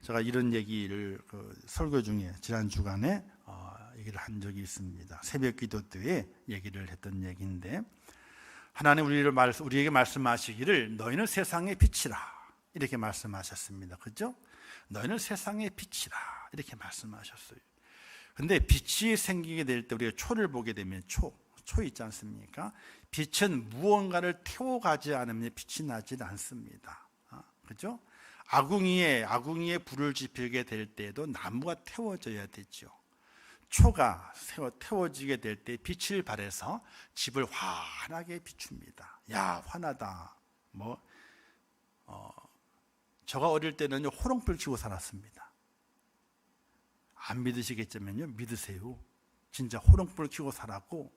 제가 이런 얘기를 설교 중에 지난 주간에 얘기를 한 적이 있습니다. 새벽 기도 때에 얘기를 했던 얘기인데, 하나님 우리에게 말씀하시기를 너희는 세상의 빛이라 이렇게 말씀하셨습니다. 그죠? 너희는 세상의 빛이라 이렇게 말씀하셨어요. 근데 빛이 생기게 될 때 우리가 초를 보게 되면 초 있지 않습니까? 빛은 무언가를 태워가지 않으면 빛이 나지 않습니다. 그죠? 아궁이에 불을 지피게 될 때에도 나무가 태워져야 되죠. 초가 태워지게 될 때 빛을 발해서 집을 환하게 비춥니다. 야, 환하다. 제가 어릴 때는 호롱불 켜고 살았습니다. 안 믿으시겠지만요, 믿으세요. 진짜 호롱불 켜고 살았고,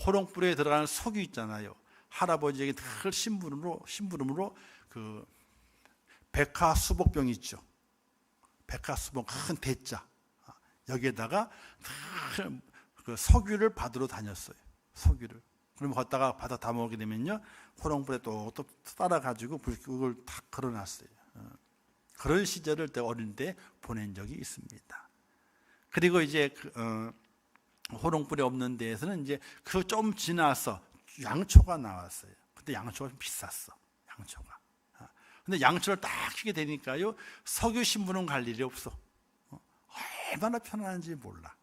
호롱불에 들어가는 석유 있잖아요. 할아버지에게 늘 심부름으로 그 백화수복병 있죠. 백화수복 큰 대자, 여기에다가 그 석유를 받으러 다녔어요. 석유를. 그러면 걷다가 받아 다 먹게 되면요, 호롱불에 또 따라가지고 그걸 다 걸어놨어요. 그런 시절을 어릴 때 보낸 적이 있습니다. 그리고 이제 호롱불이 없는 데에서는 이제 그 좀 지나서 양초가 나왔어요. 그때 양초가 좀 비쌌어. 양초가. 근데 양초를 딱 키게 되니까요, 석유 신부는 갈 일이 없어. 얼마나 편안한지 몰라.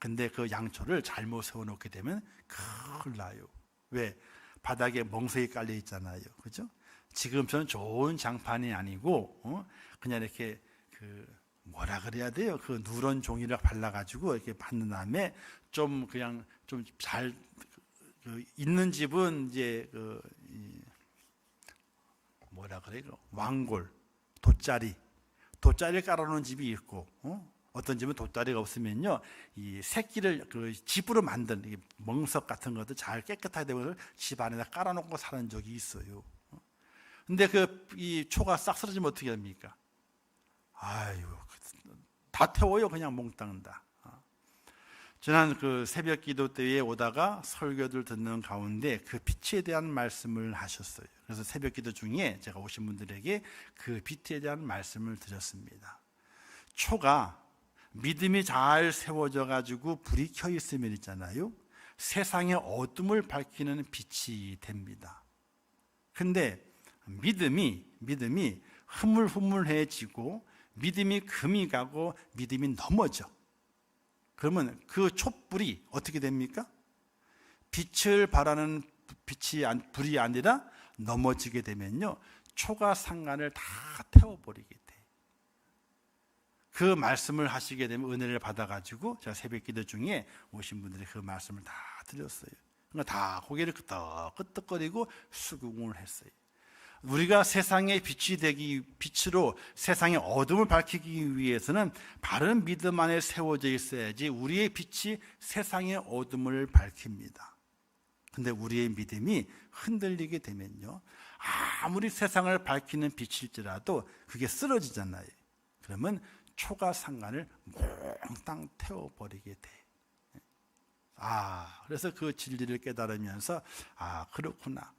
근데 그 양초를 잘못 세워놓게 되면 큰일 나요. 왜? 바닥에 멍석이 깔려 있잖아요. 그죠? 지금처럼 좋은 장판이 아니고, 그냥 이렇게 뭐라 그래야 돼요? 그 누런 종이를 발라가지고 이렇게 받는 다음에 좀 그냥 좀 잘 있는 집은 이제 뭐라 그래요? 왕골, 돗자리를 깔아놓은 집이 있고, 어떤 집은 돗자리가 없으면요, 이 새끼를 집으로 만든 멍석 같은 것도 잘 깨끗하게 되고 집 안에다 깔아놓고 사는 적이 있어요. 근데 이 초가 싹 쓰러지면 어떻게 됩니까? 아유, 다 태워요. 그냥 몽땅 다. 지난 새벽 기도 때에 오다가 설교들 듣는 가운데 그 빛에 대한 말씀을 하셨어요. 그래서 새벽 기도 중에 제가 오신 분들에게 그 빛에 대한 말씀을 드렸습니다. 초가 믿음이 잘 세워져 가지고 불이 켜 있으면 있잖아요, 세상의 어둠을 밝히는 빛이 됩니다. 근데 믿음이 흐물흐물해지고 믿음이 금이 가고 믿음이 넘어져. 그러면 그 촛불이 어떻게 됩니까? 빛을 발하는 불이 아니라 넘어지게 되면요, 초가 상간을 다 태워버리게 돼. 그 말씀을 하시게 되면 은혜를 받아가지고 제가 새벽 기도 중에 오신 분들이 그 말씀을 다 드렸어요. 그러니까 다 고개를 끄덕끄덕거리고 수긍을 했어요. 우리가 세상의 빛으로 세상의 어둠을 밝히기 위해서는 바른 믿음 안에 세워져 있어야지 우리의 빛이 세상의 어둠을 밝힙니다. 근데 우리의 믿음이 흔들리게 되면요, 아무리 세상을 밝히는 빛일지라도 그게 쓰러지잖아요. 그러면 초가 상간을 몽땅 태워버리게 돼. 그래서 그 진리를 깨달으면서 그렇구나.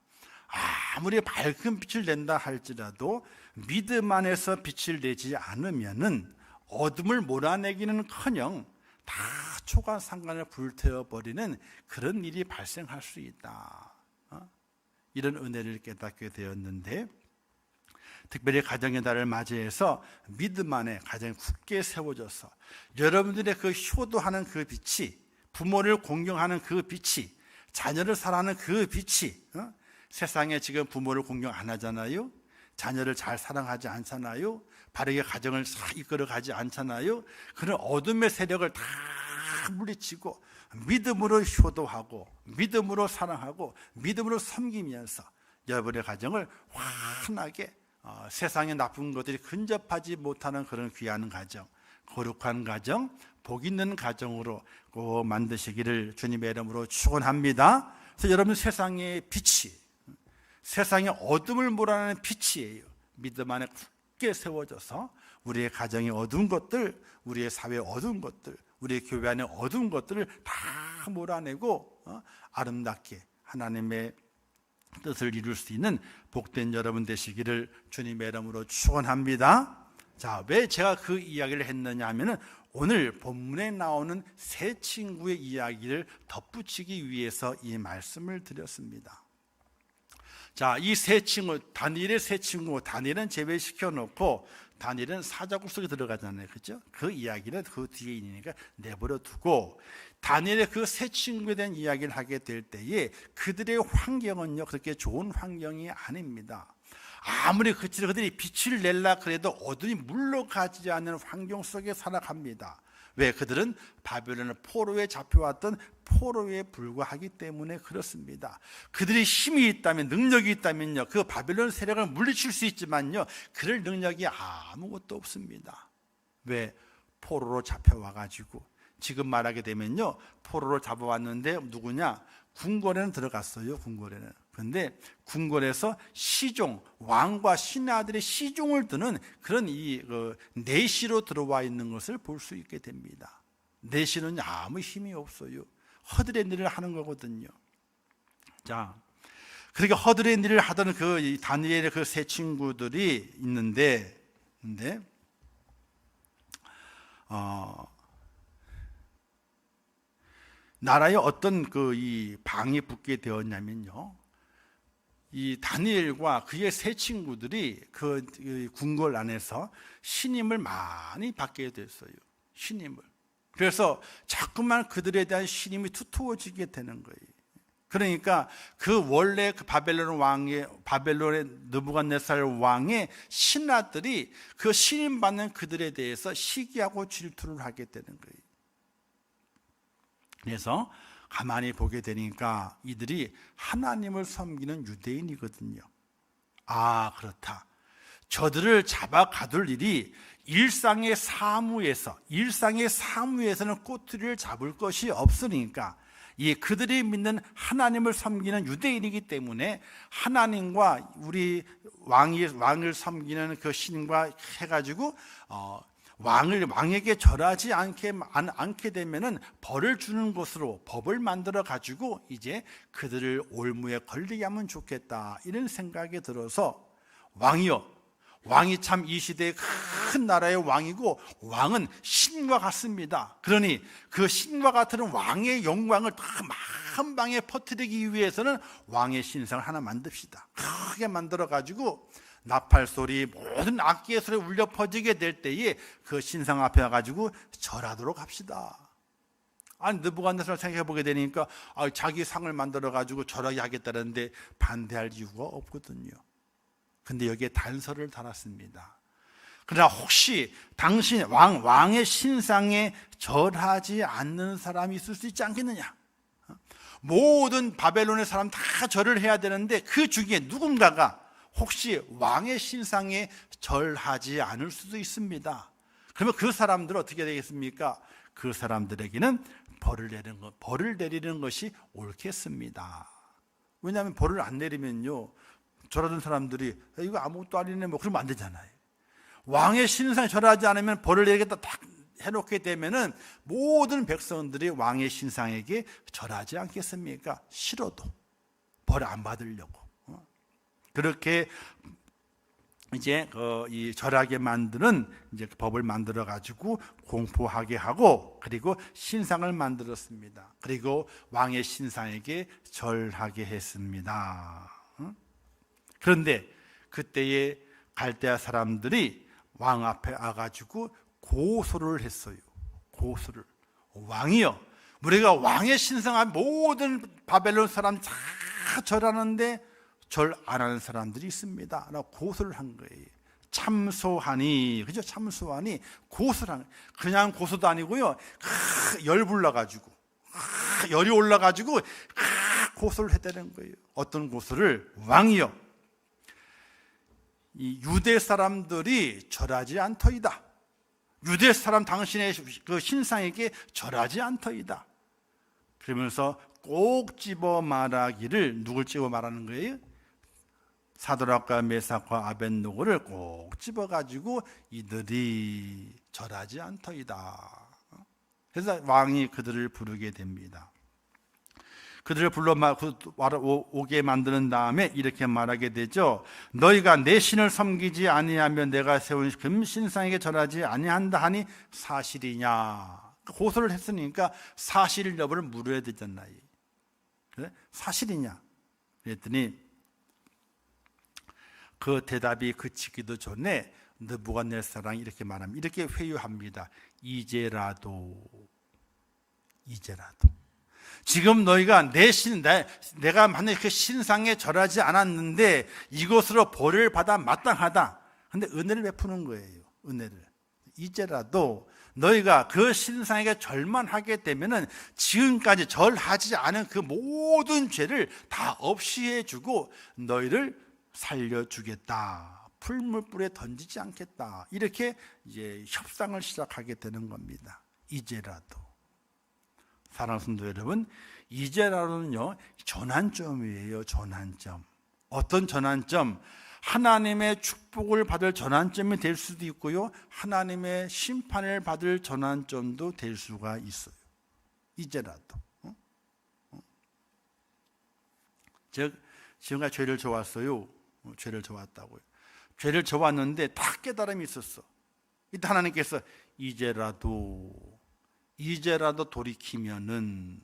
아무리 밝은 빛을 낸다 할지라도 믿음 안에서 빛을 내지 않으면은 어둠을 몰아내기는커녕 다 초가 상간을 불태워버리는 그런 일이 발생할 수 있다. 이런 은혜를 깨닫게 되었는데, 특별히 가정의 달을 맞이해서 믿음 안에 가정이 굳게 세워져서 여러분들의 그 효도하는 그 빛이, 부모를 공경하는 그 빛이, 자녀를 사랑하는 그 빛이, 세상에 지금 부모를 공경 안 하잖아요. 자녀를 잘 사랑하지 않잖아요. 바르게 가정을 이끌어가지 않잖아요. 그런 어둠의 세력을 다 물리치고 믿음으로 효도하고 믿음으로 사랑하고 믿음으로 섬기면서 여러분의 가정을 환하게, 세상의 나쁜 것들이 근접하지 못하는 그런 귀한 가정, 거룩한 가정, 복 있는 가정으로 꼭 만드시기를 주님의 이름으로 축원합니다. 그래서 여러분, 세상의 빛이, 세상의 어둠을 몰아내는 빛이에요. 믿음 안에 굳게 세워져서 우리의 가정의 어두운 것들, 우리의 사회의 어두운 것들, 우리의 교회 안의 어두운 것들을 다 몰아내고 아름답게 하나님의 뜻을 이룰 수 있는 복된 여러분 되시기를 주님의 이름으로 축원합니다. 자, 왜 제가 그 이야기를 했느냐 하면은 오늘 본문에 나오는 세 친구의 이야기를 덧붙이기 위해서 이 말씀을 드렸습니다. 자, 이 세 친구, 다니엘의 세 친구, 다니엘은 제외시켜 놓고 다니엘은 사자굴 속에 들어가잖아요. 그죠? 그 이야기는 그 뒤에 있으니까 내버려 두고 다니엘의 그 세 친구에 대한 이야기를 하게 될 때에 그들의 환경은요, 그렇게 좋은 환경이 아닙니다. 아무리 그들이 빛을 낼라 그래도 어둠이 물러가지 않는 환경 속에 살아갑니다. 왜? 그들은 바벨론의 포로에 잡혀왔던 포로에 불과하기 때문에 그렇습니다. 그들이 힘이 있다면, 능력이 있다면요, 그 바벨론 세력을 물리칠 수 있지만요, 그럴 능력이 아무것도 없습니다. 왜? 포로로 잡혀와가지고 지금 말하게 되면요, 포로로 잡아왔는데 누구냐? 궁궐에는 들어갔어요. 궁궐에는. 근데 궁궐에서 시종, 왕과 신하들의 시종을 드는 그런 내시로 들어와 있는 것을 볼 수 있게 됩니다. 내시는 아무 힘이 없어요. 허드렛 일을 하는 거거든요. 자, 그렇게 허드렛 일을 하던 그 다니엘의 그 세 친구들이 있는데, 나라에 어떤 이 방이 붙게 되었냐면요, 이 다니엘과 그의 세 친구들이 그 궁궐 안에서 신임을 많이 받게 됐어요. 신임을. 그래서 자꾸만 그들에 대한 신임이 두터워지게 되는 거예요. 그러니까 그 원래 그 바벨론의 느부갓네살 왕의 신하들이 그 신임 받는 그들에 대해서 시기하고 질투를 하게 되는 거예요. 그래서 가만히 보게 되니까 이들이 하나님을 섬기는 유대인이거든요. 아, 그렇다. 저들을 잡아 가둘 일이 일상의 사무에서는 꼬투리를 잡을 것이 없으니까, 그들이 믿는 하나님을 섬기는 유대인이기 때문에 하나님과 우리 왕을 섬기는 그 신과 해가지고 왕에게 절하지 않게 되면은 벌을 주는 것으로 법을 만들어 가지고 이제 그들을 올무에 걸리게 하면 좋겠다, 이런 생각이 들어서, 왕이 참 이 시대의 큰 나라의 왕이고 왕은 신과 같습니다. 그러니 그 신과 같은 왕의 영광을 다 만방에 퍼뜨리기 위해서는 왕의 신상을 하나 만듭시다. 크게 만들어 가지고 나팔 소리, 모든 악기의 소리 울려 퍼지게 될 때에 그 신상 앞에 와가지고 절하도록 합시다. 아니, 느부갓네살 생각해 보게 되니까 자기 상을 만들어 가지고 절하게 하겠다는데 반대할 이유가 없거든요. 근데 여기에 단서를 달았습니다. 그러나 혹시 당신 왕의 신상에 절하지 않는 사람이 있을 수 있지 않겠느냐? 모든 바벨론의 사람 다 절을 해야 되는데 그 중에 누군가가 혹시 왕의 신상에 절하지 않을 수도 있습니다. 그러면 그 사람들은 어떻게 되겠습니까? 그 사람들에게는 벌을 내리는 것이 옳겠습니다. 왜냐하면 벌을 안 내리면요, 절하던 사람들이 이거 아무것도 아니네 그러면 안 되잖아요. 왕의 신상에 절하지 않으면 벌을 내리겠다 딱 해놓게 되면은 모든 백성들이 왕의 신상에게 절하지 않겠습니까? 싫어도 벌 안 받으려고. 그렇게 이제 이 절하게 만드는 이제 법을 만들어 가지고 공포하게 하고, 그리고 신상을 만들었습니다. 그리고 왕의 신상에게 절하게 했습니다. 그런데 그때에 갈대아 사람들이 왕 앞에 와가지고 고소를 했어요. 고소를. 왕이여, 우리가 왕의 신상한 모든 바벨론 사람 다 절하는데 절 안 하는 사람들이 있습니다 라고 고소를 한 거예요. 참소하니, 그죠? 참소하니 고소를 하는, 그냥 고소도 아니고요, 열불나가지고 열이 올라가지고 고소를 했다는 거예요. 어떤 고소를? 왕이여, 이 유대 사람들이 절하지 않더이다. 유대 사람 당신의 그 신상에게 절하지 않더이다. 그러면서 꼭 집어 말하기를, 누굴 집어 말하는 거예요? 사드락과 메삭과 아벳노고를 꼭 집어가지고 이들이 절하지 않더이다. 그래서 왕이 그들을 부르게 됩니다. 그들을 불러 오게 만드는 다음에 이렇게 말하게 되죠. 너희가 내 신을 섬기지 아니하면 내가 세운 금신상에게 절하지 아니한다 하니 사실이냐. 고소를 했으니까 사실 여부를 물어야 되잖아요. 그래? 사실이냐 그랬더니 그 대답이 그치기도 전에 느부갓네살이 이렇게 말합니다. 이렇게 회유합니다. 이제라도 지금 너희가 내가 만약에 그 신상에 절하지 않았는데 이것으로 벌을 받아 마땅하다. 근데 은혜를 베푸는 거예요. 은혜를. 이제라도 너희가 그 신상에게 절만 하게 되면은 지금까지 절하지 않은 그 모든 죄를 다 없이 해주고 너희를 살려주겠다. 풀물불에 던지지 않겠다. 이렇게 이제 협상을 시작하게 되는 겁니다. 이제라도. 사랑하는 성도 여러분, 이제라도는요 전환점이에요. 전환점. 어떤 전환점? 하나님의 축복을 받을 전환점이 될 수도 있고요, 하나님의 심판을 받을 전환점도 될 수가 있어요. 이제라도. 지금까지 죄를 져왔어요. 죄를 져왔다고요. 죄를 져왔는데 다 깨달음이 있었어. 이때 하나님께서 이제라도 돌이키면은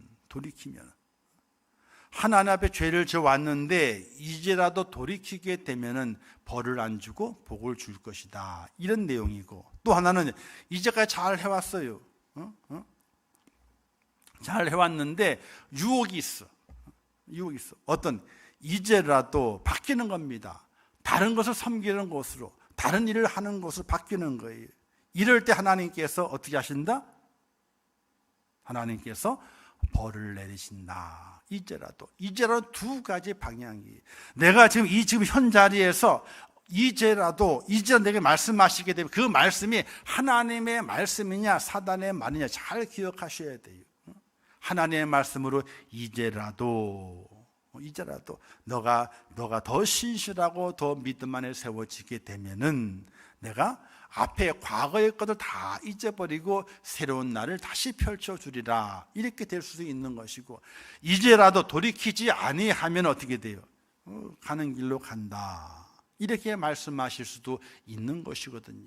하나님 앞에 죄를 져왔는데 이제라도 돌이키게 되면은 벌을 안 주고 복을 줄 것이다. 이런 내용이고, 또 하나는 이제까지 잘 해왔어요. 잘 해왔는데 유혹이 있어. 어떤 이제라도 바뀌는 겁니다. 다른 것을 섬기는 것으로, 다른 일을 하는 것으로 바뀌는 거예요. 이럴 때 하나님께서 어떻게 하신다? 하나님께서 벌을 내리신다. 이제라도 두 가지 방향이. 내가 지금 현 자리에서 이제라도 내게 말씀하시게 되면 그 말씀이 하나님의 말씀이냐 사단의 말이냐 잘 기억하셔야 돼요. 하나님의 말씀으로 이제라도 너가 더 신실하고 더 믿음 안에 세워지게 되면은 내가 앞에 과거의 것을 다 잊어버리고 새로운 날을 다시 펼쳐주리라. 이렇게 될 수도 있는 것이고, 이제라도 돌이키지 아니하면 어떻게 돼요? 가는 길로 간다. 이렇게 말씀하실 수도 있는 것이거든요.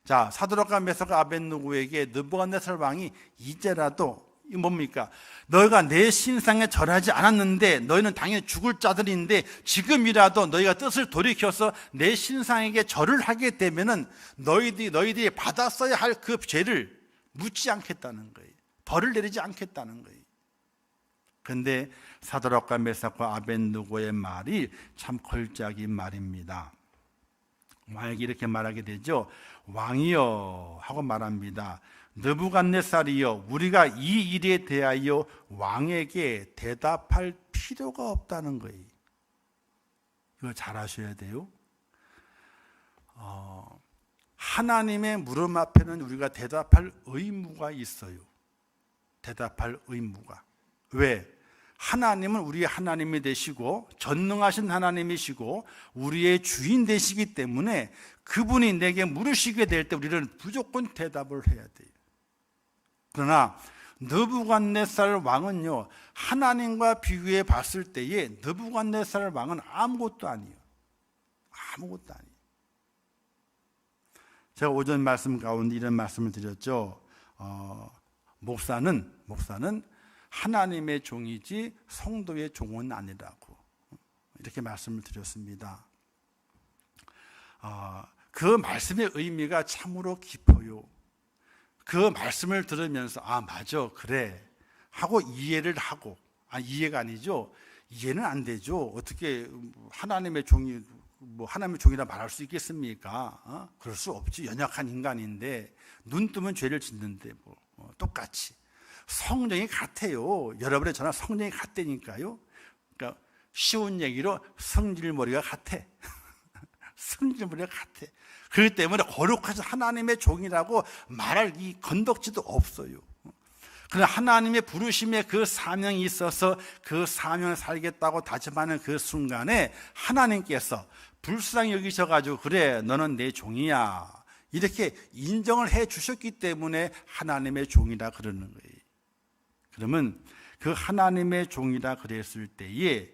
자, 사드락과 메삭과 아벳느고에게 느부갓네살 왕이 이제라도, 이 뭡니까? 너희가 내 신상에 절하지 않았는데 너희는 당연히 죽을 자들인데 지금이라도 너희가 뜻을 돌이켜서 내 신상에게 절을 하게 되면은 너희들이 받았어야 할 그 죄를 묻지 않겠다는 거예요. 벌을 내리지 않겠다는 거예요. 그런데 사드락과 메삭과 아벳느고의 말이 참 걸작인 말입니다. 왕에게 이렇게 말하게 되죠. 왕이여 하고 말합니다. 느부갓네살이여, 우리가 이 일에 대하여 왕에게 대답할 필요가 없다는 거예요. 이걸 잘 아셔야 돼요. 하나님의 물음 앞에는 우리가 대답할 의무가 있어요. 대답할 의무가. 왜? 하나님은 우리의 하나님이 되시고 전능하신 하나님이시고 우리의 주인 되시기 때문에 그분이 내게 물으시게 될 때 우리는 무조건 대답을 해야 돼요. 그러나 느부갓네살 왕은요, 하나님과 비교해 봤을 때에 느부갓네살 왕은 아무것도 아니에요. 아무것도 아니에요. 제가 오전 말씀 가운데 이런 말씀을 드렸죠. 목사는 하나님의 종이지 성도의 종은 아니라고 이렇게 말씀을 드렸습니다. 그 말씀의 의미가 참으로 깊어요. 그 말씀을 들으면서 맞아, 그래 하고 이해를 하고, 이해가 아니죠. 이해는 안 되죠. 어떻게 하나님의 종이 하나님의 종이라 말할 수 있겠습니까? 그럴 수 없지. 연약한 인간인데 눈 뜨면 죄를 짓는데 똑같이 성령이 같아요. 여러분의 저나 성령이 같다니까요. 그러니까 쉬운 얘기로 성질머리가 같아. 성질머리가 같아. 그렇기 때문에 거룩하신 하나님의 종이라고 말할 이 건덕지도 없어요. 그러나 하나님의 부르심에 그 사명이 있어서 그 사명을 살겠다고 다짐하는 그 순간에 하나님께서 불쌍히 여기셔가지고 그래, 너는 내 종이야, 이렇게 인정을 해 주셨기 때문에 하나님의 종이라 그러는 거예요. 그러면 그 하나님의 종이라 그랬을 때에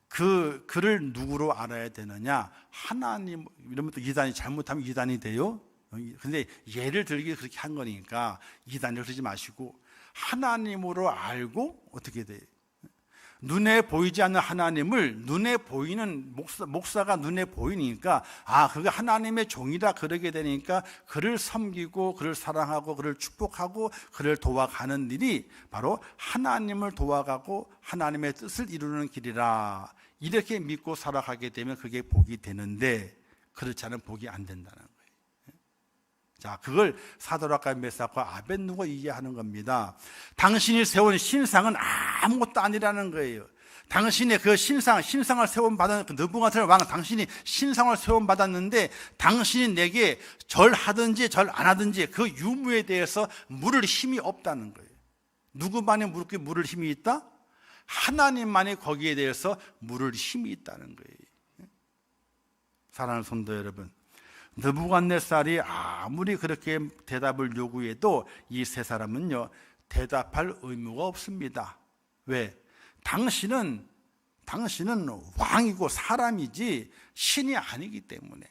그를 누구로 알아야 되느냐? 하나님. 이러면 또 이단이 잘못하면 이단이 돼요. 근데 예를 들기 그렇게 한 거니까 이단을 그러지 마시고 하나님으로 알고 어떻게 돼요? 눈에 보이지 않는 하나님을 눈에 보이는 목사가 눈에 보이니까 그가 하나님의 종이라 그러게 되니까 그를 섬기고 그를 사랑하고 그를 축복하고 그를 도와가는 일이 바로 하나님을 도와가고 하나님의 뜻을 이루는 길이라, 이렇게 믿고 살아가게 되면 그게 복이 되는데 그렇지 않으면 복이 안 된다는 거예요. 자, 그걸 사드락과 메삭과 아벳느고가 이해하는 겁니다. 당신이 세운 신상은 아무것도 아니라는 거예요. 당신의 그 신상을 세움받은 그 느부갓네살 왕, 당신이 신상을 세움받았는데 당신이 내게 절하든지 절 안 하든지 그 유무에 대해서 물을 힘이 없다는 거예요. 누구만이 물을 힘이 있다? 하나님만이 거기에 대해서 물을 힘이 있다는 거예요. 사랑하는 성도 여러분, 느부갓네살이 아무리 그렇게 대답을 요구해도 이 세 사람은요 대답할 의무가 없습니다. 왜? 당신은 왕이고 사람이지 신이 아니기 때문에.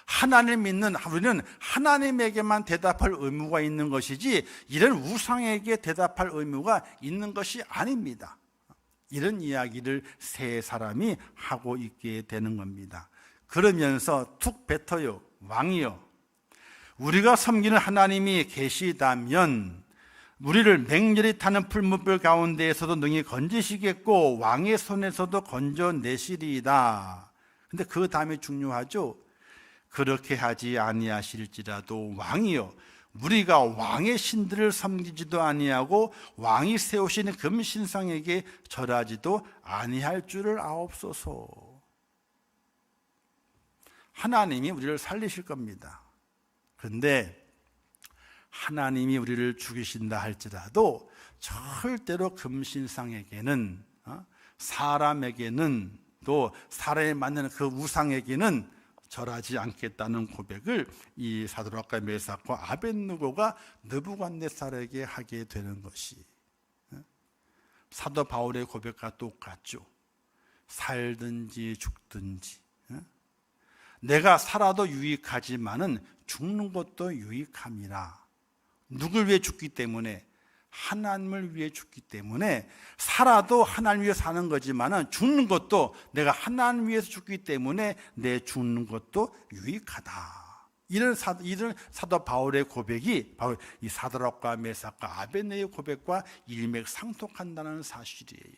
하나님 믿는 우리는 하나님에게만 대답할 의무가 있는 것이지 이런 우상에게 대답할 의무가 있는 것이 아닙니다. 이런 이야기를 세 사람이 하고 있게 되는 겁니다. 그러면서 툭 뱉어요. 왕이요, 우리가 섬기는 하나님이 계시다면 우리를 맹렬히 타는 풀무불 가운데에서도 능히 건지시겠고 왕의 손에서도 건져내시리이다. 근데 그 다음이 중요하죠. 그렇게 하지 아니하실지라도 왕이요, 우리가 왕의 신들을 섬기지도 아니하고 왕이 세우신 금신상에게 절하지도 아니할 줄을 아옵소서. 하나님이 우리를 살리실 겁니다. 그런데 하나님이 우리를 죽이신다 할지라도 절대로 금신상에게는, 사람에게는, 또 사람에 맞는 그 우상에게는 절하지 않겠다는 고백을 이 사드락과 메삭과 아벳느고가 느부갓네살에게 하게 되는 것이 사도 바울의 고백과 똑같죠. 살든지 죽든지 내가 살아도 유익하지만은 죽는 것도 유익함이라. 누굴 위해 죽기 때문에? 하나님을 위해 죽기 때문에 살아도 하나님 위해 사는 거지만은 죽는 것도 내가 하나님 위해서 죽기 때문에 내 죽는 것도 유익하다. 이런 사도 바울의 고백이 바로 이 사드락과 메삭과 아벳느고의 고백과 일맥상통한다는 사실이에요.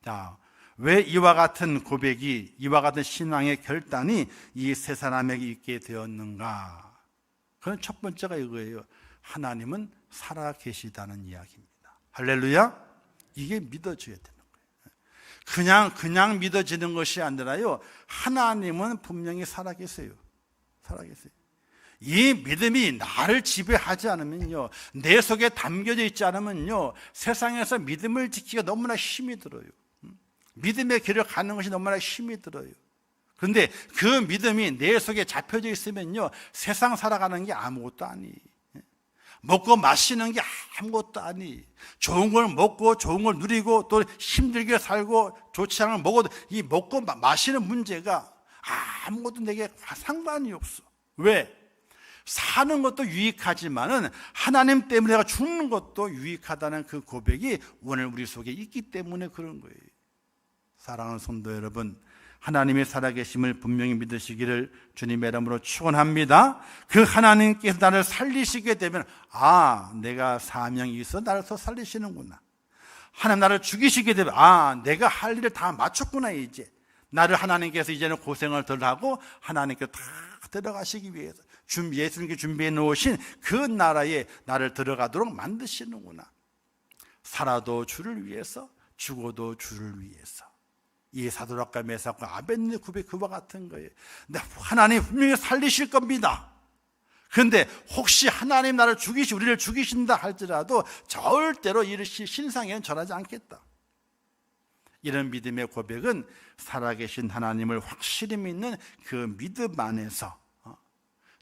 자, 왜 이와 같은 고백이, 이와 같은 신앙의 결단이 이 세 사람에게 있게 되었는가? 그건 첫 번째가 이거예요. 하나님은 살아계시다는 이야기입니다. 할렐루야. 이게 믿어져야 되는 거예요. 그냥 믿어지는 것이 아니라요, 하나님은 분명히 살아계세요. 이 믿음이 나를 지배하지 않으면요, 내 속에 담겨져 있지 않으면요, 세상에서 믿음을 지키기가 너무나 힘이 들어요. 믿음의 길을 가는 것이 너무나 힘이 들어요. 그런데 그 믿음이 내 속에 잡혀져 있으면요, 세상 살아가는 게 아무것도 아니. 먹고 마시는 게 아무것도 아니. 좋은 걸 먹고 좋은 걸 누리고 또 힘들게 살고 좋지 않은 걸 먹어도 이 먹고 마시는 문제가 아무것도 내게 상관이 없어. 왜? 사는 것도 유익하지만은 하나님 때문에 내가 죽는 것도 유익하다는 그 고백이 오늘 우리 속에 있기 때문에 그런 거예요. 사랑하는 성도 여러분, 하나님의 살아계심을 분명히 믿으시기를 주님의 이름으로 축원합니다. 그 하나님께서 나를 살리시게 되면 내가 사명이 있어 나를 더 살리시는구나. 하나님 나를 죽이시게 되면 내가 할 일을 다 마쳤구나. 이제 나를 하나님께서 이제는 고생을 덜 하고 하나님께서 다 들어가시기 위해서 예수님께 준비해 놓으신 그 나라에 나를 들어가도록 만드시는구나. 살아도 주를 위해서, 죽어도 주를 위해서. 이 사드락과 메삭과 아벳느고 고백 그와 같은 거예요. 하나님 분명히 살리실 겁니다. 그런데 혹시 하나님 나를 우리를 죽이신다 할지라도 절대로 이 신상에는 절하지 않겠다. 이런 믿음의 고백은 살아계신 하나님을 확실히 믿는 그 믿음 안에서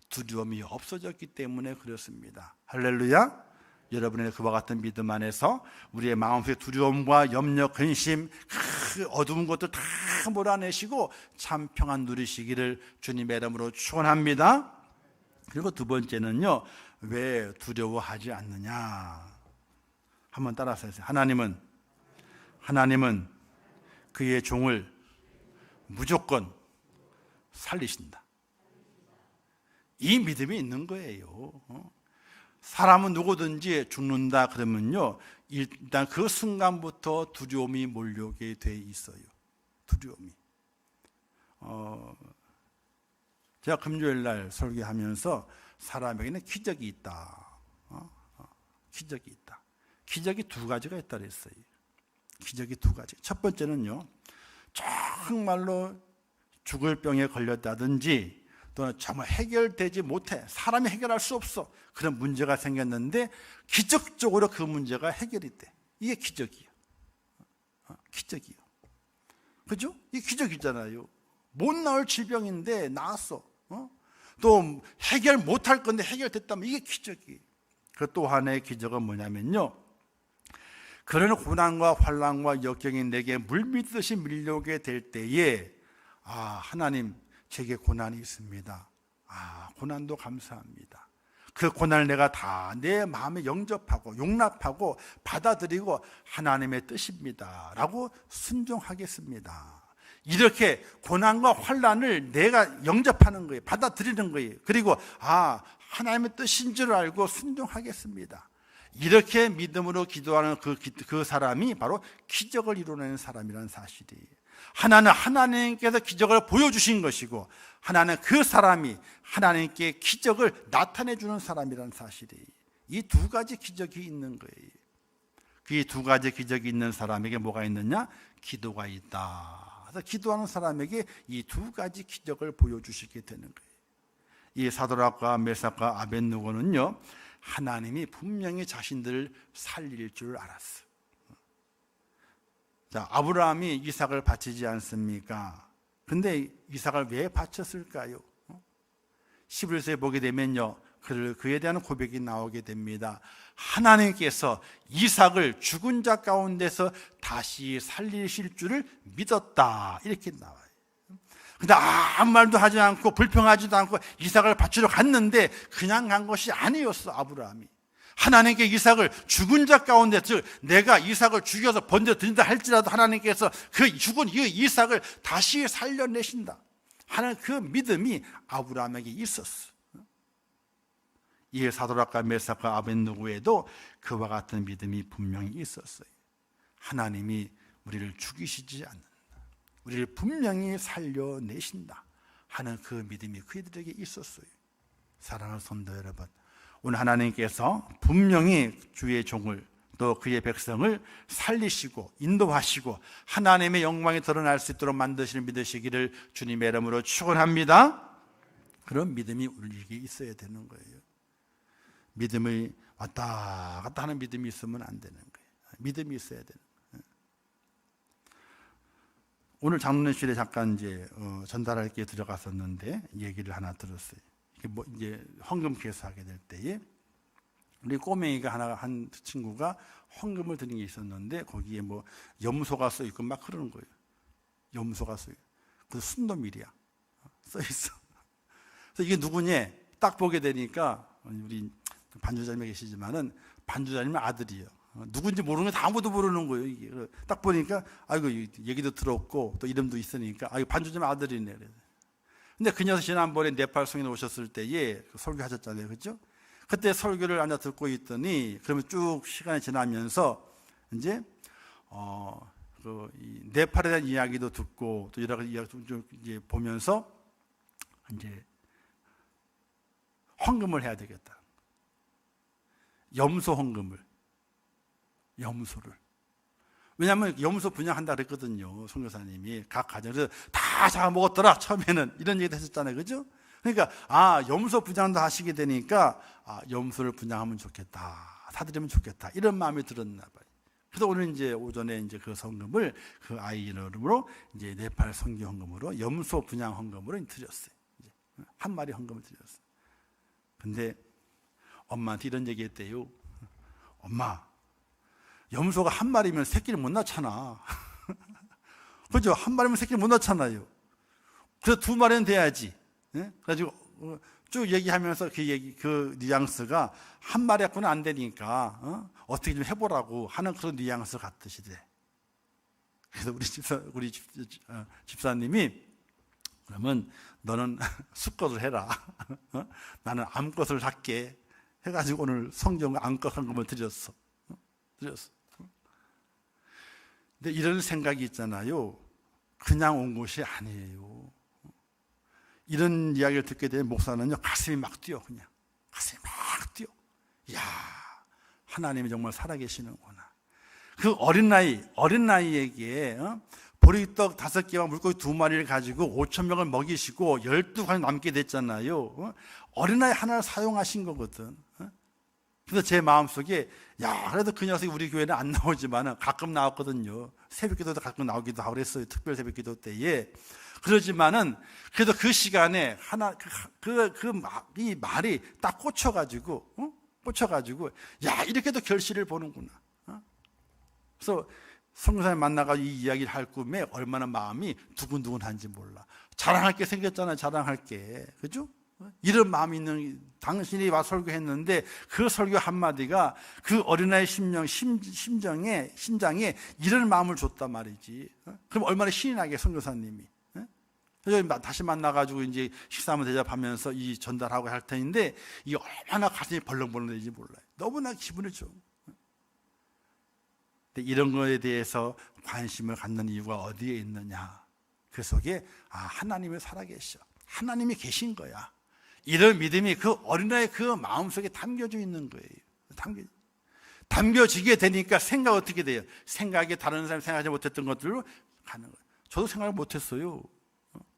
두려움이 없어졌기 때문에 그렇습니다. 할렐루야. 여러분의 그와 같은 믿음 안에서 우리의 마음속의 두려움과 염려, 근심, 그 어두운 것들 다 몰아내시고 참 평안 누리시기를 주님의 이름으로 축원합니다. 그리고 두 번째는요, 왜 두려워하지 않느냐? 한번 따라서 하세요. 하나님은 그의 종을 무조건 살리신다. 이 믿음이 있는 거예요. 사람은 누구든지 죽는다 그러면요, 일단 그 순간부터 두려움이 몰려오게 돼 있어요. 두려움이. 제가 금요일 날 설교하면서 사람에게는 기적이 있다. 기적이 있다. 기적이 두 가지가 있다 그랬어요. 기적이 두 가지. 첫 번째는요, 정말로 죽을 병에 걸렸다든지 또는 정말 해결되지 못해, 사람이 해결할 수 없어, 그런 문제가 생겼는데 기적적으로 그 문제가 해결이 돼. 이게 기적이에요. 기적이요. 그죠? 이게 기적이잖아요. 못 나올 질병인데 나았어. 또 해결 못할 건데 해결됐다면 이게 기적이에요. 그 또 하나의 기적은 뭐냐면요, 그런 고난과 환난과 역경이 내게 물밀듯이 밀려오게 될 때에, 하나님, 제게 고난이 있습니다. 고난도 감사합니다. 그 고난을 내가 다 내 마음에 영접하고 용납하고 받아들이고 하나님의 뜻입니다 라고 순종하겠습니다. 이렇게 고난과 환난을 내가 영접하는 거예요. 받아들이는 거예요. 그리고 하나님의 뜻인 줄 알고 순종하겠습니다. 이렇게 믿음으로 기도하는 그 사람이 바로 기적을 이루는 사람이라는 사실이에요. 하나는 하나님께서 기적을 보여주신 것이고, 하나는 그 사람이 하나님께 기적을 나타내 주는 사람이라는 사실이에요. 이 두 가지 기적이 있는 거예요. 그 두 가지 기적이 있는 사람에게 뭐가 있느냐? 기도가 있다. 그래서 기도하는 사람에게 이 두 가지 기적을 보여주시게 되는 거예요. 이 사드락과 메삭과 아벳느고는요, 하나님이 분명히 자신들을 살릴 줄 알았어. 자, 아브라함이 이삭을 바치지 않습니까? 근데 이삭을 왜 바쳤을까요? 11절에 보게 되면요, 그에 대한 고백이 나오게 됩니다. 하나님께서 이삭을 죽은 자 가운데서 다시 살리실 줄을 믿었다, 이렇게 나와요. 근데 아무 말도 하지 않고 불평하지도 않고 이삭을 바치러 갔는데 그냥 간 것이 아니었어. 아브라함이 하나님께 이삭을 죽은 자 가운데, 즉 내가 이삭을 죽여서 번져 드린다 할지라도 하나님께서 그 죽은 이 이삭을 다시 살려내신다 하는 그 믿음이 아브라함에게 있었어. 이에 사드락과 메삭과 아벳느고에도 그와 같은 믿음이 분명히 있었어요. 하나님이 우리를 죽이시지 않는다, 우리를 분명히 살려내신다 하는 그 믿음이 그들에게 있었어요. 사랑하는 성도 여러분, 오늘 하나님께서 분명히 주의 종을, 또 그의 백성을 살리시고 인도하시고 하나님의 영광이 드러날 수 있도록 만드시는 믿으시기를 주님의 이름으로 축원합니다. 그런 믿음이 우리에게 있어야 되는 거예요. 믿음이 왔다 갔다 하는 믿음이 있으면 안 되는 거예요. 믿음이 있어야 되는 거예요. 오늘 장로님실에 잠깐 전달할 게 들어갔었는데 얘기를 하나 들었어요. 이제 헌금 개수하게 될 때에 우리 꼬맹이가 한 친구가 헌금을 드린 게 있었는데 거기에 염소가 써 있고 막 그러는 거예요. 염소가 써 있고, 그 순도밀이야 써 있어. 그래서 이게 누구냐 딱 보게 되니까, 우리 반주자님이 계시지만은 반주자님은 아들이에요. 누군지 모르는 게 아무도 모르는 거예요. 이게 딱 보니까 얘기도 들었고 또 이름도 있으니까 반주자님 아들이네. 근데 그 녀석 지난번에 네팔 성인에 오셨을 때에 설교하셨잖아요, 그렇죠? 그때 설교를 앉아 듣고 있더니, 그러면 쭉 시간이 지나면서 이제 이 네팔에 대한 이야기도 듣고 또 여러 가지 이야기도 좀 이제 보면서 이제 헌금을 해야 되겠다. 염소 헌금을, 염소를. 왜냐하면 염소 분양한다 그랬거든요, 선교사님이. 각 가정에서 다 잡아먹었더라 처음에는, 이런 얘기도 했었잖아요, 그죠? 그러니까 염소 분양도 하시게 되니까 염소를 분양하면 좋겠다, 사드리면 좋겠다, 이런 마음이 들었나 봐요. 그래서 오늘 이제 오전에 이제 그 헌금을 그 아이 이름으로 이제 네팔 선교 헌금으로, 염소 분양 헌금으로 드렸어요. 이제 한 마리 헌금을 드렸어요. 근데 엄마한테 이런 얘기했대요. 엄마, 염소가 한 마리면 새끼를 못 낳잖아. 그죠? 한 마리면 새끼를 못 낳잖아요. 그래서 두 마리는 돼야지. 예? 그래가지고 쭉 얘기하면서 그 뉘앙스가 한 마리 갖고는 안 되니까 어떻게 좀 해보라고 하는 그런 뉘앙스 같으시대. 그래서 우리 집사님이 그러면 너는 수컷을 해라. 나는 암컷을 할게. 해가지고 오늘 성경 암컷 한 것을 드렸어. 근데 이런 생각이 있잖아요. 그냥 온 것이 아니에요. 이런 이야기를 듣게 되면 목사는요, 가슴이 막 뛰어, 그냥. 가슴이 막 뛰어. 이야, 하나님이 정말 살아계시는구나. 그 어린 나이에게, 보리떡 5개와 물고기 2마리를 가지고 5,000명을 먹이시고 12관이 남게 됐잖아요. 어린아이 하나를 사용하신 거거든. 그래서 제 마음속에, 야, 그래도 그 녀석이 우리 교회는 안 나오지만 가끔 나왔거든요. 새벽 기도도 가끔 나오기도 하고 그랬어요. 특별 새벽 기도 때에. 그러지만은, 그래도 그 시간에 이 말이 딱 꽂혀가지고, 야, 이렇게도 결실을 보는구나. 그래서 성교사님 만나가지고 이 이야기를 할 꿈에 얼마나 마음이 두근두근한지 몰라. 자랑할 게 생겼잖아요. 자랑할 게. 그죠? 이런 마음이 있는 당신이 와 설교했는데 그 설교 한마디가 그 어린아이 심장에 이런 마음을 줬단 말이지. 그럼 얼마나 신이 나게 선교사님이. 그래서 다시 만나가지고 이제 식사 한번 대접하면서 이 전달하고 할 텐데 이 얼마나 가슴이 벌렁벌렁해지지 몰라요. 너무나 기분이 좋은. 근데 이런 거에 대해서 관심을 갖는 이유가 어디에 있느냐? 그 속에 하나님이 살아계셔. 하나님이 계신 거야. 이런 믿음이 그 어린아이의 그 마음속에 담겨져 있는 거예요. 담겨지게 되니까 생각 어떻게 돼요? 생각이 다른 사람이 생각하지 못했던 것들로 가는 거예요. 저도 생각을 못했어요.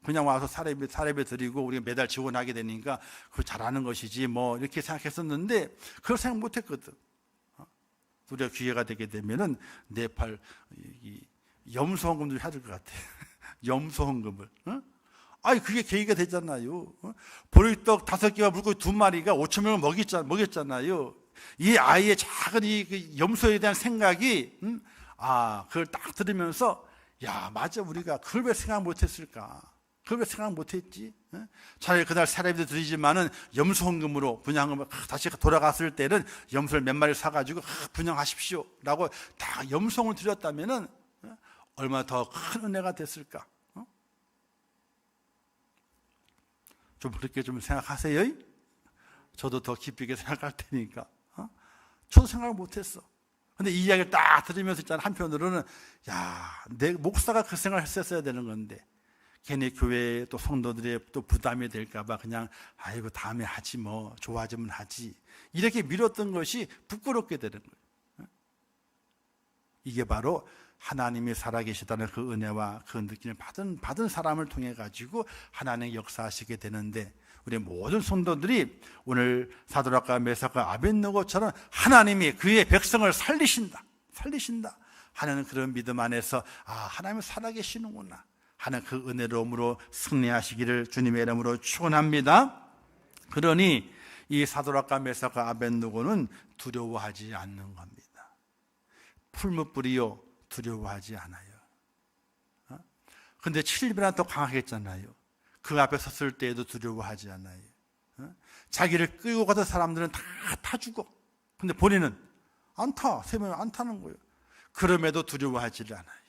그냥 와서 사례비 드리고 우리가 매달 지원하게 되니까 그거 잘하는 것이지 뭐 이렇게 생각했었는데 그걸 생각 못했거든. 우리가 기회가 되게 되면은 네팔 염소헌금을 해야 될 것 같아. 염소헌금을. 그게 계기가 되잖아요. 보리떡 5개와 물고기 2마리가 5,000명을 먹였잖아요. 이 아이의 작은 이 염소에 대한 생각이, 그걸 딱 들으면서, 야, 맞아, 우리가 그걸 왜 생각 못했을까? 그걸 왜 생각 못했지? 차라리 그날 사례비도 드리지만은 염소헌금으로 분양을 다시 돌아갔을 때는 염소를 몇 마리 사가지고 분양하십시오. 라고 다 염소를 드렸다면은 얼마나 더 큰 은혜가 됐을까? 좀 그렇게 좀 생각하세요. 저도 더 깊게 생각할 테니까. 저도 생각을 못했어. 근데 이 이야기를 딱 들으면서 있잖아. 한편으로는 야, 내 목사가 그 생각을 했었어야 되는 건데 걔네 교회 또 성도들의 또 부담이 될까봐 그냥 아이고 다음에 하지 뭐 좋아지면 하지 이렇게 미뤘던 것이 부끄럽게 되는 거예요. 이게 바로 하나님이 살아계시다는 그 은혜와 그 느낌을 받은 사람을 통해 가지고 하나님의 역사하시게 되는데 우리 모든 성도들이 오늘 사드락과 메삭과 아벳느고처럼 하나님이 그의 백성을 살리신다 하는 그런 믿음 안에서 하나님은 살아계시는구나 하는 그 은혜로움으로 승리하시기를 주님의 이름으로 축원합니다. 그러니 이 사드락과 메삭과 아벳느고는 두려워하지 않는 겁니다. 풀무불이요 두려워하지 않아요. 그런데 7배나 더 강하겠잖아요. 그 앞에 섰을 때에도 두려워하지 않아요. 자기를 끌고 가던 사람들은 다 타 죽어. 근데 본인은 안 타. 세면 안 타는 거예요. 그럼에도 두려워하지를 않아요.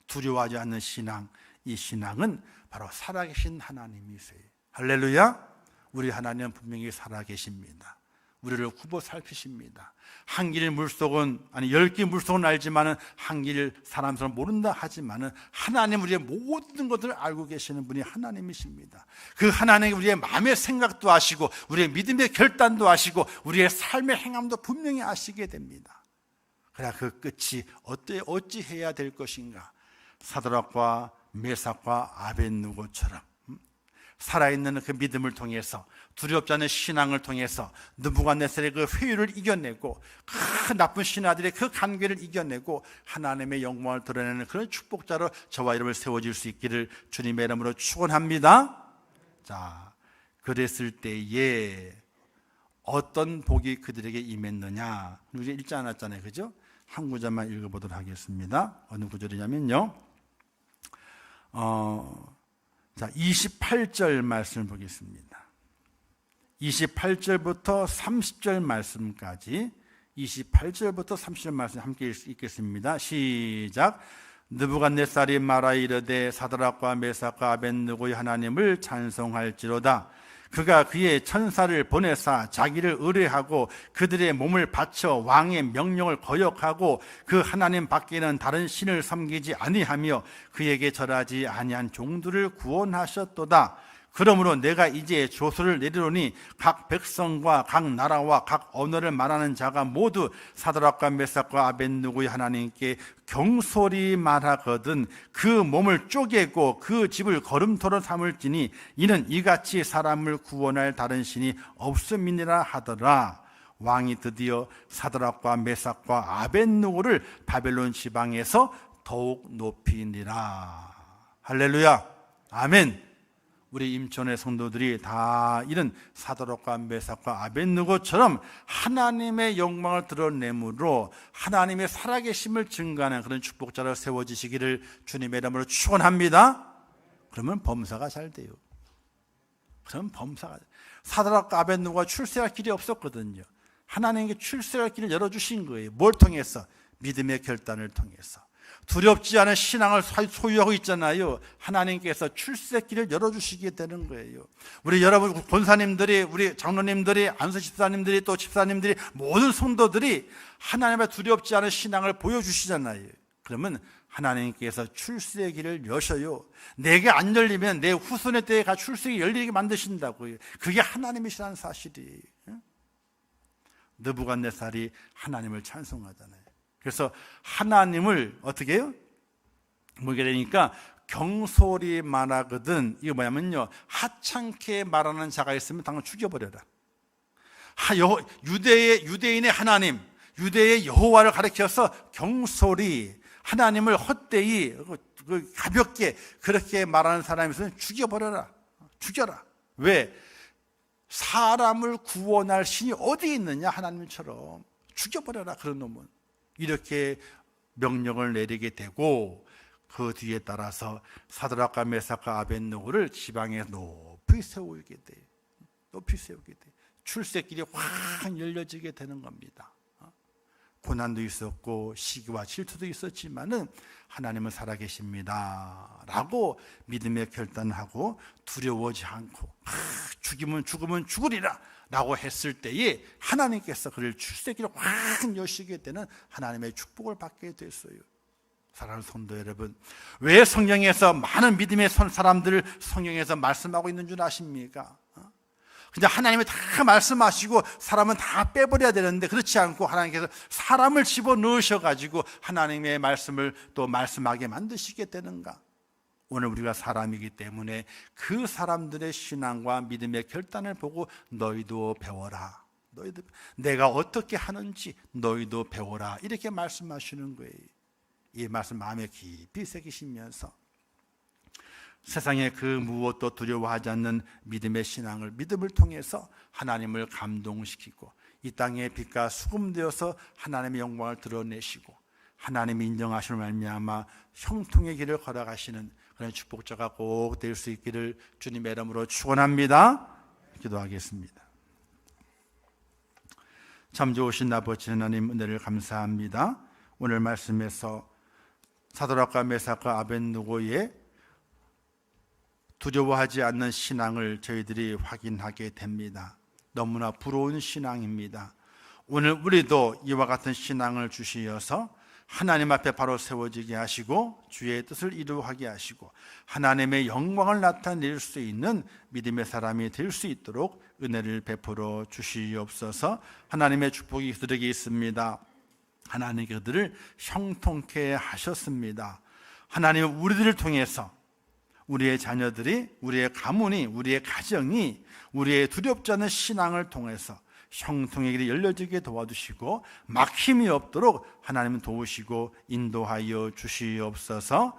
두려워하지 않는 신앙, 이 신앙은 바로 살아계신 하나님이세요. 할렐루야. 우리 하나님은 분명히 살아계십니다. 우리를 굽어 살피십니다. 한 길 물속은 10길 물속은 알지만은 한 길 사람들은 모른다 하지만은 하나님 우리의 모든 것들을 알고 계시는 분이 하나님이십니다. 그 하나님이 우리의 마음의 생각도 아시고 우리의 믿음의 결단도 아시고 우리의 삶의 행함도 분명히 아시게 됩니다. 그래야 그 끝이 어찌 해야 될 것인가? 사드락과 메삭과 아벳느고처럼 살아있는 그 믿음을 통해서 두렵지 않은 신앙을 통해서 느부갓네살의 그 회유를 이겨내고 그 나쁜 신하들의 그 간괴를 이겨내고 하나님의 영광을 드러내는 그런 축복자로 저와 여러분을 세워질 수 있기를 주님의 이름으로 축원합니다. 자, 그랬을 때에 어떤 복이 그들에게 임했느냐. 우리 읽지 않았잖아요, 그죠? 한 구절만 읽어보도록 하겠습니다. 어느 구절이냐면요, 자, 28절 말씀을 보겠습니다. 28절부터 30절 말씀까지, 28절부터 30절 말씀 함께 읽겠습니다. 시작. 느부갓네살이 말하 이르되 사드락과 메삭과 아벳느고의 하나님을 찬송할지로다. 그가 그의 천사를 보내사 자기를 의뢰하고 그들의 몸을 바쳐 왕의 명령을 거역하고 그 하나님 밖에는 다른 신을 섬기지 아니하며 그에게 절하지 아니한 종들을 구원하셨도다. 그러므로 내가 이제 조서를 내리노니 각 백성과 각 나라와 각 언어를 말하는 자가 모두 사드락과 메삭과 아벳느고의 하나님께 경솔히 말하거든 그 몸을 쪼개고 그 집을 거름토로 삼을지니 이는 이같이 사람을 구원할 다른 신이 없음이니라 하더라. 왕이 드디어 사드락과 메삭과 아벳느고를 바벨론 지방에서 더욱 높이니라. 할렐루야. 아멘. 우리 임촌의 성도들이 다 이런 사드락과 메삭과 아벳느고처럼 하나님의 영광을 드러내므로 하나님의 살아계심을 증거하는 그런 축복자로 세워지시기를 주님의 이름으로 축원합니다. 그러면 범사가 잘 돼요. 그럼 범사가, 사드락과 아벳느고가 출세할 길이 없었거든요. 하나님께 출세할 길을 열어주신 거예요. 뭘 통해서? 믿음의 결단을 통해서. 두렵지 않은 신앙을 소유하고 있잖아요. 하나님께서 출세길을 열어주시게 되는 거예요. 우리 여러분 권사님들이, 우리 장로님들이, 안수 집사님들이, 또 집사님들이, 모든 성도들이 하나님의 두렵지 않은 신앙을 보여주시잖아요. 그러면 하나님께서 출세의 길을 여셔요. 내게 안 열리면 내 후손의 때에 가 출세가 열리게 만드신다고요. 그게 하나님이시라는 사실이에요. 느부갓네살이 하나님을 찬송하잖아요. 그래서 하나님을 어떻게 해요? 보게 되니까 경솔히 말하거든. 이거 뭐냐면요, 하찮게 말하는 자가 있으면 당장 죽여버려라. 유대인의 하나님, 유대의 여호와를 가리켜서 경솔히 하나님을 헛되이 가볍게 그렇게 말하는 사람이 있으면 죽여버려라. 죽여라. 왜? 사람을 구원할 신이 어디 있느냐? 하나님처럼. 죽여버려라, 그런 놈은. 이렇게 명령을 내리게 되고 그 뒤에 따라서 사드락과 메삭과 아벳느고를 지방에 높이 세우게 돼. 높이 세우게 돼. 출세길이 확 열려지게 되는 겁니다. 고난도 있었고 시기와 질투도 있었지만은 하나님은 살아계십니다 라고 믿음의 결단하고 두려워하지 않고 죽으면 죽으리라 라고 했을 때에 하나님께서 그를 출세길을 확 여시게 되는 하나님의 축복을 받게 됐어요. 사랑하는 성도 여러분, 왜 성경에서 많은 믿음의 사람들을 성경에서 말씀하고 있는 줄 아십니까? 그냥 하나님이 다 말씀하시고 사람은 다 빼버려야 되는데 그렇지 않고 하나님께서 사람을 집어넣으셔가지고 하나님의 말씀을 또 말씀하게 만드시게 되는가? 오늘 우리가 사람이기 때문에 그 사람들의 신앙과 믿음의 결단을 보고 너희도 배워라. 너희도 내가 어떻게 하는지 너희도 배워라. 이렇게 말씀하시는 거예요. 이 말씀 마음에 깊이 새기시면서 세상에 그 무엇도 두려워하지 않는 믿음의 신앙을 믿음을 통해서 하나님을 감동시키고 이 땅에 빛과 수금 되어서 하나님의 영광을 드러내시고 하나님이 인정하시는 말미암아 형통의 길을 걸어가시는 그런 축복자가 꼭 될 수 있기를 주님의 이름으로 축원합니다. 기도하겠습니다. 참 좋으신 아버지 하나님 은혜를 감사합니다. 오늘 말씀에서 사드락과 메삭과 아벳느고의 두려워하지 않는 신앙을 저희들이 확인하게 됩니다. 너무나 부러운 신앙입니다. 오늘 우리도 이와 같은 신앙을 주시어서 하나님 앞에 바로 세워지게 하시고 주의 뜻을 이루게 하시고 하나님의 영광을 나타낼 수 있는 믿음의 사람이 될 수 있도록 은혜를 베풀어 주시옵소서. 하나님의 축복이 그들에게 있습니다. 하나님 그들을 형통케 하셨습니다. 하나님은 우리들을 통해서 우리의 자녀들이, 우리의 가문이, 우리의 가정이 우리의 두렵지 않은 신앙을 통해서 형통의 길이 열려지게 도와주시고 막힘이 없도록 하나님은 도우시고 인도하여 주시옵소서.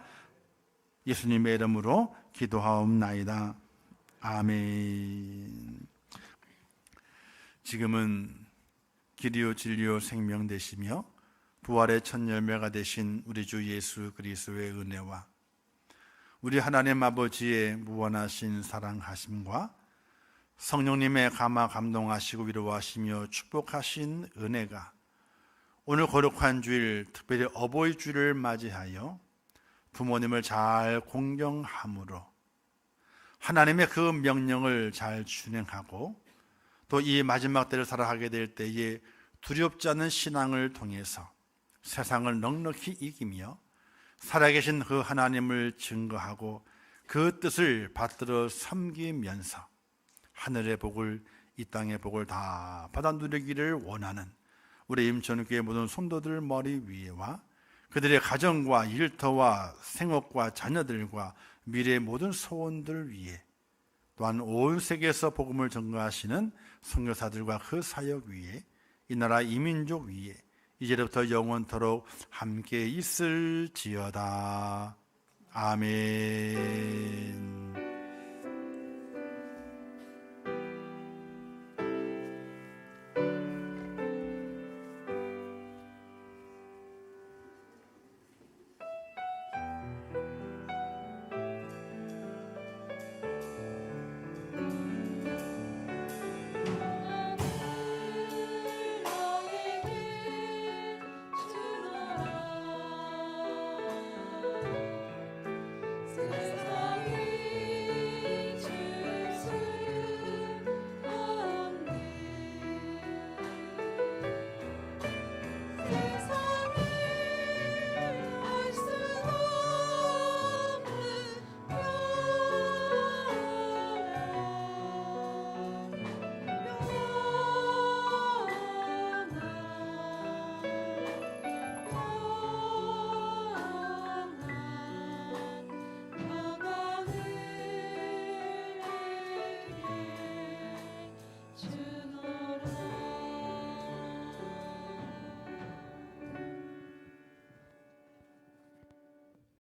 예수님의 이름으로 기도하옵나이다. 아멘. 지금은 길이요 진리요 생명 되시며 부활의 첫 열매가 되신 우리 주 예수 그리스도의 은혜와 우리 하나님 아버지의 무한하신 사랑하심과 성령님의 감화 감동하시고 위로하시며 축복하신 은혜가 오늘 거룩한 주일, 특별히 어버이 주일을 맞이하여 부모님을 잘 공경함으로 하나님의 그 명령을 잘 준행하고 또 이 마지막 때를 살아가게 될 때에 두렵지 않은 신앙을 통해서 세상을 넉넉히 이기며 살아계신 그 하나님을 증거하고 그 뜻을 받들어 섬기면서 하늘의 복을, 이 땅의 복을 다 받아 누리기를 원하는 우리 임천교회 모든 성도들 머리 위에와 그들의 가정과 일터와 생업과 자녀들과 미래의 모든 소원들 위에 또한 온 세계에서 복음을 전가하시는 선교사들과 그 사역 위에 이 나라 이민족 위에 이제부터 영원토록 함께 있을지어다. 아멘.